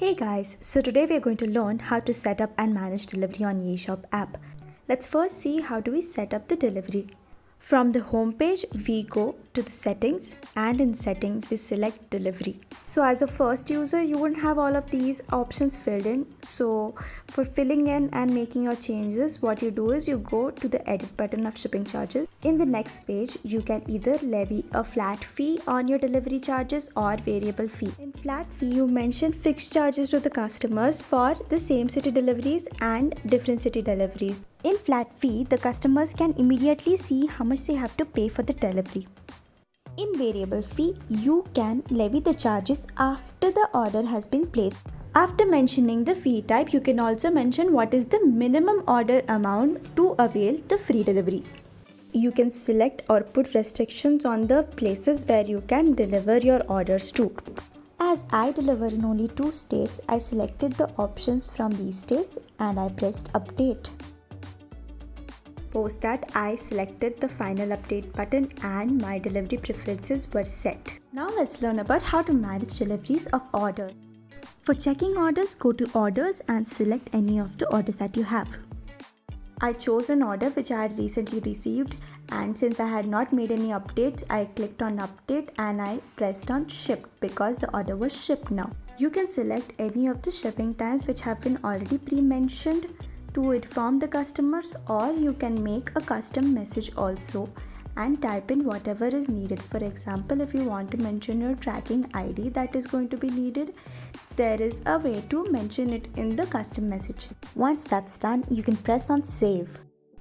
Hey guys, so today we are going to learn how to set up and manage delivery on YAYSHOP app. Let's first see how do we set up the delivery. From the home page, we go to the settings, and in settings we select delivery. So as a first user, you wouldn't have all of these options filled in. So for filling in and making your changes, what you do is you go to the edit button of shipping charges. In the next page, you can either levy a flat fee on your delivery charges or variable fee. In flat fee, you mention fixed charges to the customers for the same city deliveries and different city deliveries. In flat fee, the customers can immediately see how much they have to pay for the delivery. In variable fee, you can levy the charges after the order has been placed. After mentioning the fee type, you can also mention what is the minimum order amount to avail the free delivery. You can select or put restrictions on the places where you can deliver your orders to. As I deliver in only 2 states, I selected the options from these states and I pressed update. Post that, I selected the final update button and my delivery preferences were set. Now let's learn about how to manage deliveries of orders. For checking orders, go to orders and select any of the orders that you have. I chose an order which I had recently received, and since I had not made any updates, I clicked on update and I pressed on shipped because the order was shipped now. You can select any of the shipping times which have been already pre-mentioned to inform the customers, or you can make a custom message also and type in whatever is needed. For example, if you want to mention your tracking ID that is going to be needed, there is a way to mention it in the custom message. Once that's done, you can press on save.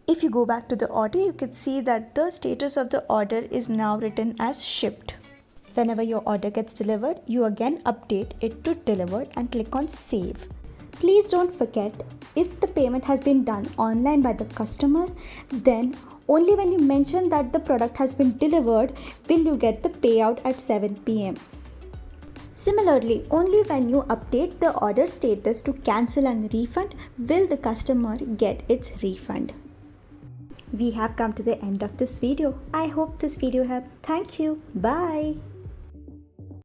If you go back to the order, you can see that the status of the order is now written as shipped. Whenever your order gets delivered, you again update it to delivered and click on save. Please don't forget, if the payment has been done online by the customer, then only when you mention that the product has been delivered will you get the payout at 7 p.m. Similarly, only when you update the order status to cancel and refund will the customer get its refund. We have come to the end of this video. I hope this video helped. Thank you. Bye.